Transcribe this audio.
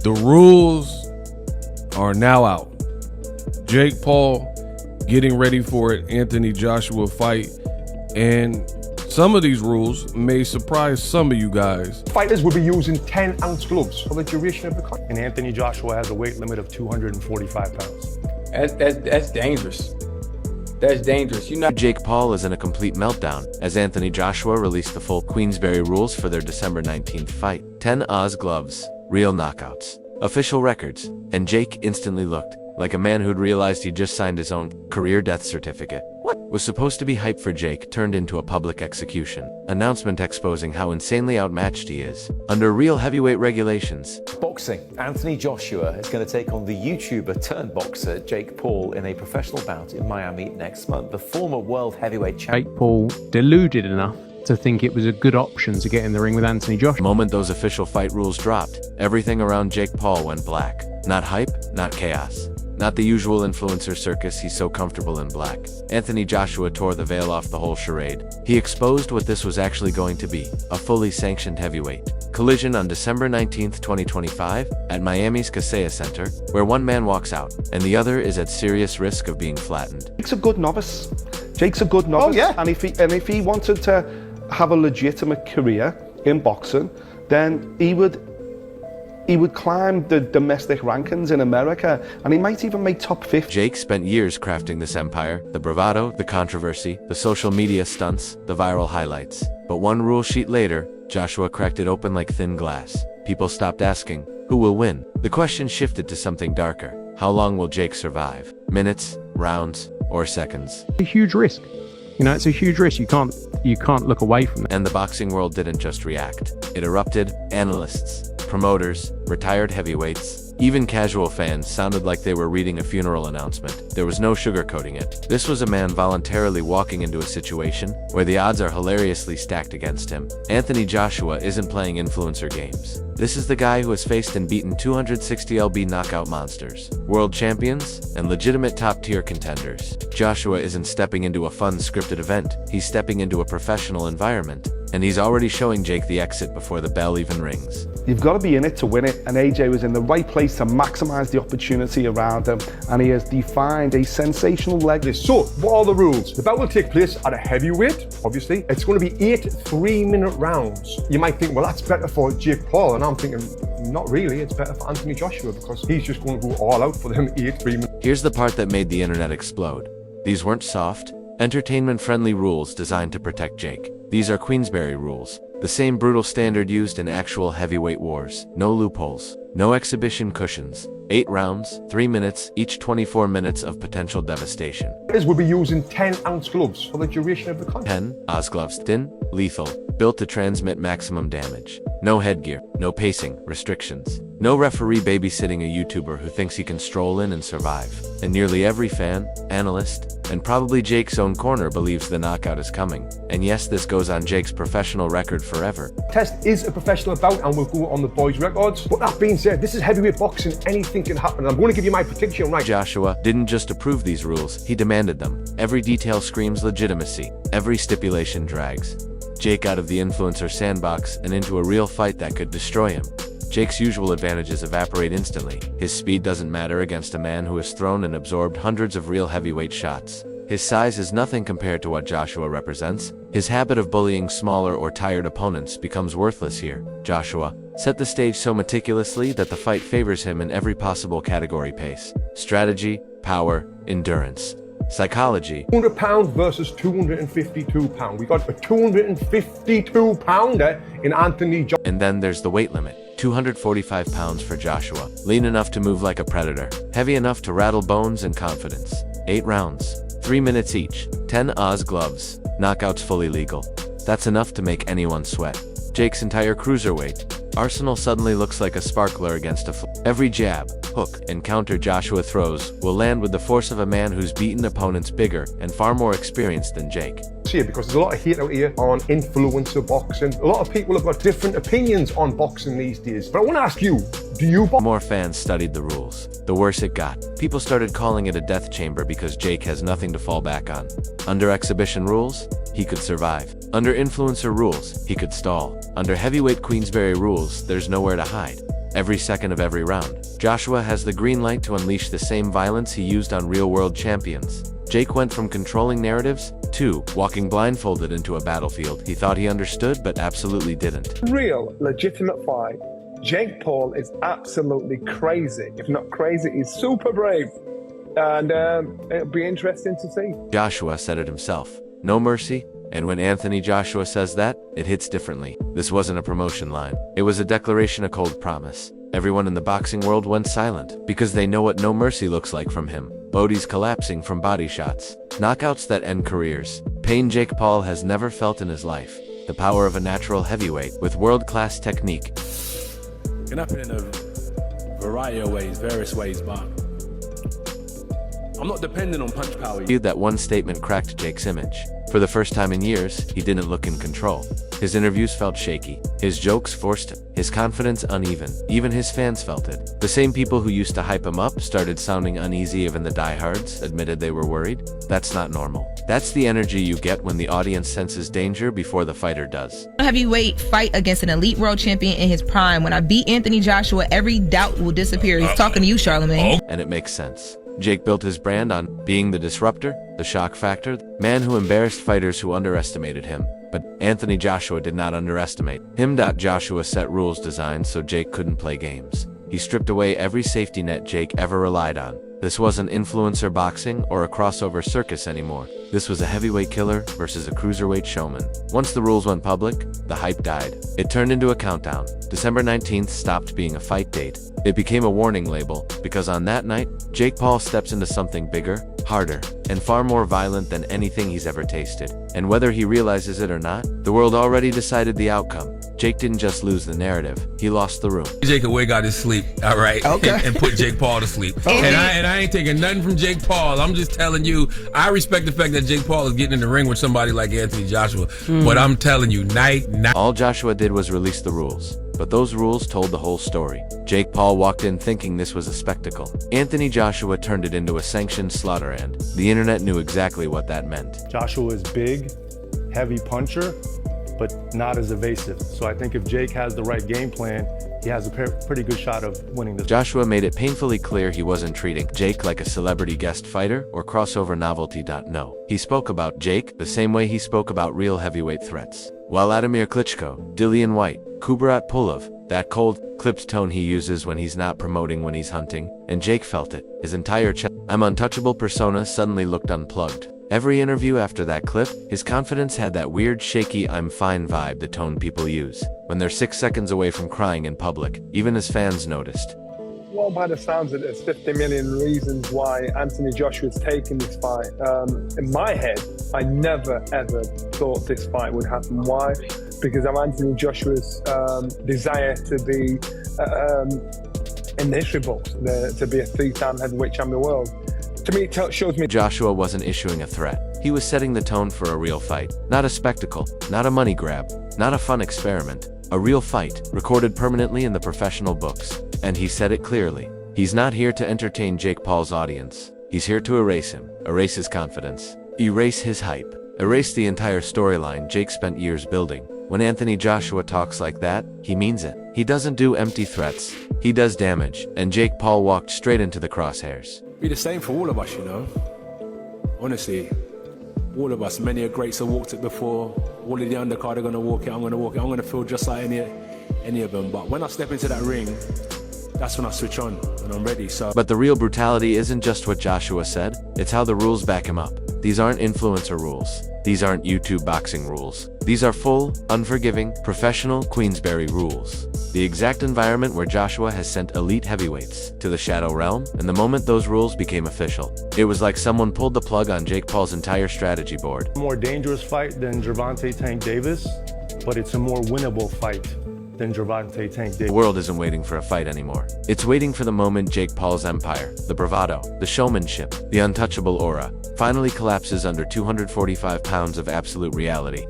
The rules are now out. Jake Paul getting ready for an Anthony Joshua fight, and some of these rules may surprise some of you guys. Fighters will be using 10-ounce gloves for the duration of the fight. And Anthony Joshua has a weight limit of 245 pounds. That's dangerous. That's dangerous. Jake Paul is in a complete meltdown as Anthony Joshua released the full Queensberry rules for their December 19th fight. 10 Oz gloves, real knockouts, official records, and Jake instantly looked like a man who'd realized he just signed his own career death certificate. What was supposed to be hype for Jake turned into a public execution. Announcement exposing how insanely outmatched he is under real heavyweight regulations. Boxing. Anthony Joshua is going to take on the YouTuber turned boxer Jake Paul in a professional bout in Miami next month. The former world heavyweight champion. Jake Paul deluded enough to think it was a good option to get in the ring with Anthony Joshua. The moment those official fight rules dropped, everything around Jake Paul went black. Not hype, not chaos. Not the usual influencer circus, he's so comfortable in black. Anthony Joshua tore the veil off the whole charade. He exposed what this was actually going to be, a fully sanctioned heavyweight collision on December 19th, 2025, at Miami's Kaseya Center, where one man walks out, and the other is at serious risk of being flattened. Jake's a good novice. Jake's a good novice. Oh, yeah. And if he wanted to have a legitimate career in boxing, then he would climb the domestic rankings in America, and he might even make top 50. Jake spent years crafting this empire, the bravado, the controversy, the social media stunts, the viral highlights. But one rule sheet later, Joshua cracked it open like thin glass. People stopped asking, who will win? The question shifted to something darker. How long will Jake survive? Minutes, rounds, or seconds? It's a huge risk. It's a huge risk. You can't look away from that. And the boxing world didn't just react. It erupted. Analysts, promoters, retired heavyweights, even casual fans sounded like they were reading a funeral announcement. There was no sugarcoating it. This was a man voluntarily walking into a situation where the odds are hilariously stacked against him. Anthony Joshua isn't playing influencer games. This is the guy who has faced and beaten 260lb knockout monsters, world champions, and legitimate top-tier contenders. Joshua isn't stepping into a fun scripted event. He's stepping into a professional environment. And he's already showing Jake the exit before the bell even rings. You've got to be in it to win it, and AJ was in the right place to maximize the opportunity around him, and he has defined a sensational leg. So, what are the rules? The bout will take place at a heavyweight, obviously. It's going to be 8 3-minute rounds. You might think, well, that's better for Jake Paul, and I'm thinking, not really, it's better for Anthony Joshua because he's just going to go all out for them 8 3-minute. Here's the part that made the internet explode. These weren't soft, entertainment-friendly rules designed to protect Jake. These are Queensberry rules, the same brutal standard used in actual heavyweight wars. No loopholes, no exhibition cushions. 8 rounds, 3 minutes, each 24 minutes of potential devastation. Fighters will be using 10-ounce gloves for the duration of the contest. 10 Oz gloves, thin, lethal, built to transmit maximum damage. No headgear, no pacing, restrictions. No referee babysitting a YouTuber who thinks he can stroll in and survive. And nearly every fan, analyst, and probably Jake's own corner believes the knockout is coming. And yes, this goes on Jake's professional record forever. Test is a professional bout and will go on the boys' records. But that being said, this is heavyweight boxing. Anything can happen. And I'm going to give you my prediction right. Joshua didn't just approve these rules, he demanded them. Every detail screams legitimacy. Every stipulation drags Jake out of the influencer sandbox and into a real fight that could destroy him. Jake's usual advantages evaporate instantly. His speed doesn't matter against a man who has thrown and absorbed hundreds of real heavyweight shots. His size is nothing compared to what Joshua represents. His habit of bullying smaller or tired opponents becomes worthless here. Joshua set the stage so meticulously that the fight favors him in every possible category: pace, strategy, power, endurance, psychology. 200 pounds versus 252 pounds. We got a 252 pounder in Anthony Joshua. And then there's the weight limit. 245 pounds for Joshua. Lean enough to move like a predator. Heavy enough to rattle bones and confidence. 8 rounds. 3 minutes each. 10 Oz gloves. Knockouts fully legal. That's enough to make anyone sweat. Jake's entire cruiserweight arsenal suddenly looks like a sparkler against a Every jab, hook, and counter Joshua throws will land with the force of a man who's beaten opponents bigger and far more experienced than Jake. Here, because there's a lot of hate out here on influencer boxing. A lot of people have got different opinions on boxing these days. But I want to ask you, do you box? More fans studied the rules, the worse it got. People started calling it a death chamber because Jake has nothing to fall back on. Under exhibition rules, he could survive. Under influencer rules, he could stall. Under heavyweight Queensberry rules, there's nowhere to hide. every second of every round. Joshua has the green light to unleash the same violence he used on real-world champions. Jake went from controlling narratives to walking blindfolded into a battlefield he thought he understood but absolutely didn't. Real, legitimate fight. Jake Paul is absolutely crazy. If not crazy, he's super brave. And it'll be interesting to see. Joshua said it himself. No mercy. And when Anthony Joshua says that, it hits differently. This wasn't a promotion line. It was a declaration, a cold promise. Everyone in the boxing world went silent because they know what no mercy looks like from him. Bodies collapsing from body shots. Knockouts that end careers. Pain Jake Paul has never felt in his life. The power of a natural heavyweight with world-class technique. It can happen in a variety of ways, various ways, but I'm not dependent on punch power. That one statement cracked Jake's image. For the first time in years, he didn't look in control. His interviews felt shaky. His jokes forced him. His confidence uneven. Even his fans felt it. The same people who used to hype him up started sounding uneasy. Even the diehards admitted they were worried. That's not normal. That's the energy you get when the audience senses danger before the fighter does. Heavyweight fight against an elite world champion in his prime. When I beat Anthony Joshua, every doubt will disappear. He's talking to you, Charlamagne. And it makes sense. Jake built his brand on being the disruptor, the shock factor, the man who embarrassed fighters who underestimated him. But Anthony Joshua did not underestimate him. Joshua set rules designed so Jake couldn't play games. He stripped away every safety net Jake ever relied on. This wasn't influencer boxing or a crossover circus anymore. This was a heavyweight killer versus a cruiserweight showman. Once the rules went public, the hype died. It turned into a countdown. December 19th stopped being a fight date. It became a warning label, because on that night, Jake Paul steps into something bigger, harder, and far more violent than anything he's ever tasted. And whether he realizes it or not, the world already decided the outcome. Jake didn't just lose the narrative, he lost the room. Jake will wake out his sleep, all right, Okay. and put Jake Paul to sleep. And I ain't taking nothing from Jake Paul. I'm just telling you, I respect the fact that Jake Paul is getting in the ring with somebody like Anthony Joshua, but I'm telling you, night. All Joshua did was release the rules. But those rules told the whole story. Jake Paul walked in thinking this was a spectacle. Anthony Joshua turned it into a sanctioned slaughter, and the internet knew exactly what that meant. Joshua is big, heavy puncher, but not as evasive. So I think if Jake has the right game plan, he has a pretty good shot of winning this. Joshua made it painfully clear he wasn't treating Jake like a celebrity guest fighter or crossover novelty. No. He spoke about Jake the same way he spoke about real heavyweight threats. While Vladimir Klitschko, Dillian White, Kubrat Pulev, that cold, clipped tone he uses when he's not promoting, when he's hunting, and Jake felt it. His entire I'm untouchable persona suddenly looked unplugged. Every interview after that clip, his confidence had that weird shaky I'm fine vibe, the tone people use when they're 6 seconds away from crying in public. Even his fans noticed. Well, by the sounds of it, there's 50 million reasons why Anthony Joshua's taking this fight. In my head, I never ever thought this fight would happen. Why? Because of Anthony Joshua's desire to be in the history books, to be a 3-time heavyweight champion of the world. To me, it shows me Joshua wasn't issuing a threat. He was setting the tone for a real fight. Not a spectacle, not a money grab, not a fun experiment. A real fight, recorded permanently in the professional books. And he said it clearly. He's not here to entertain Jake Paul's audience. He's here to erase him, erase his confidence, erase his hype, erase the entire storyline Jake spent years building. When Anthony Joshua talks like that, he means it. He doesn't do empty threats. He does damage, and Jake Paul walked straight into the crosshairs. Be the same for all of us, you know. Honestly, all of us. Many greats have walked it before. All of the undercard are going to walk it. I'm going to walk it. I'm going to feel just like any of them. But when I step into that ring, that's when I switch on and I'm ready. But the real brutality isn't just what Joshua said. It's how the rules back him up. These aren't influencer rules. These aren't YouTube boxing rules. These are full, unforgiving, professional Queensberry rules. The exact environment where Joshua has sent elite heavyweights to the Shadow Realm, and the moment those rules became official, it was like someone pulled the plug on Jake Paul's entire strategy board. More dangerous fight than Gervonta Tank Davis, but it's a more winnable fight than Gervonta Tank Davis. The world isn't waiting for a fight anymore. It's waiting for the moment Jake Paul's empire, the bravado, the showmanship, the untouchable aura, finally collapses under 245 pounds of absolute reality.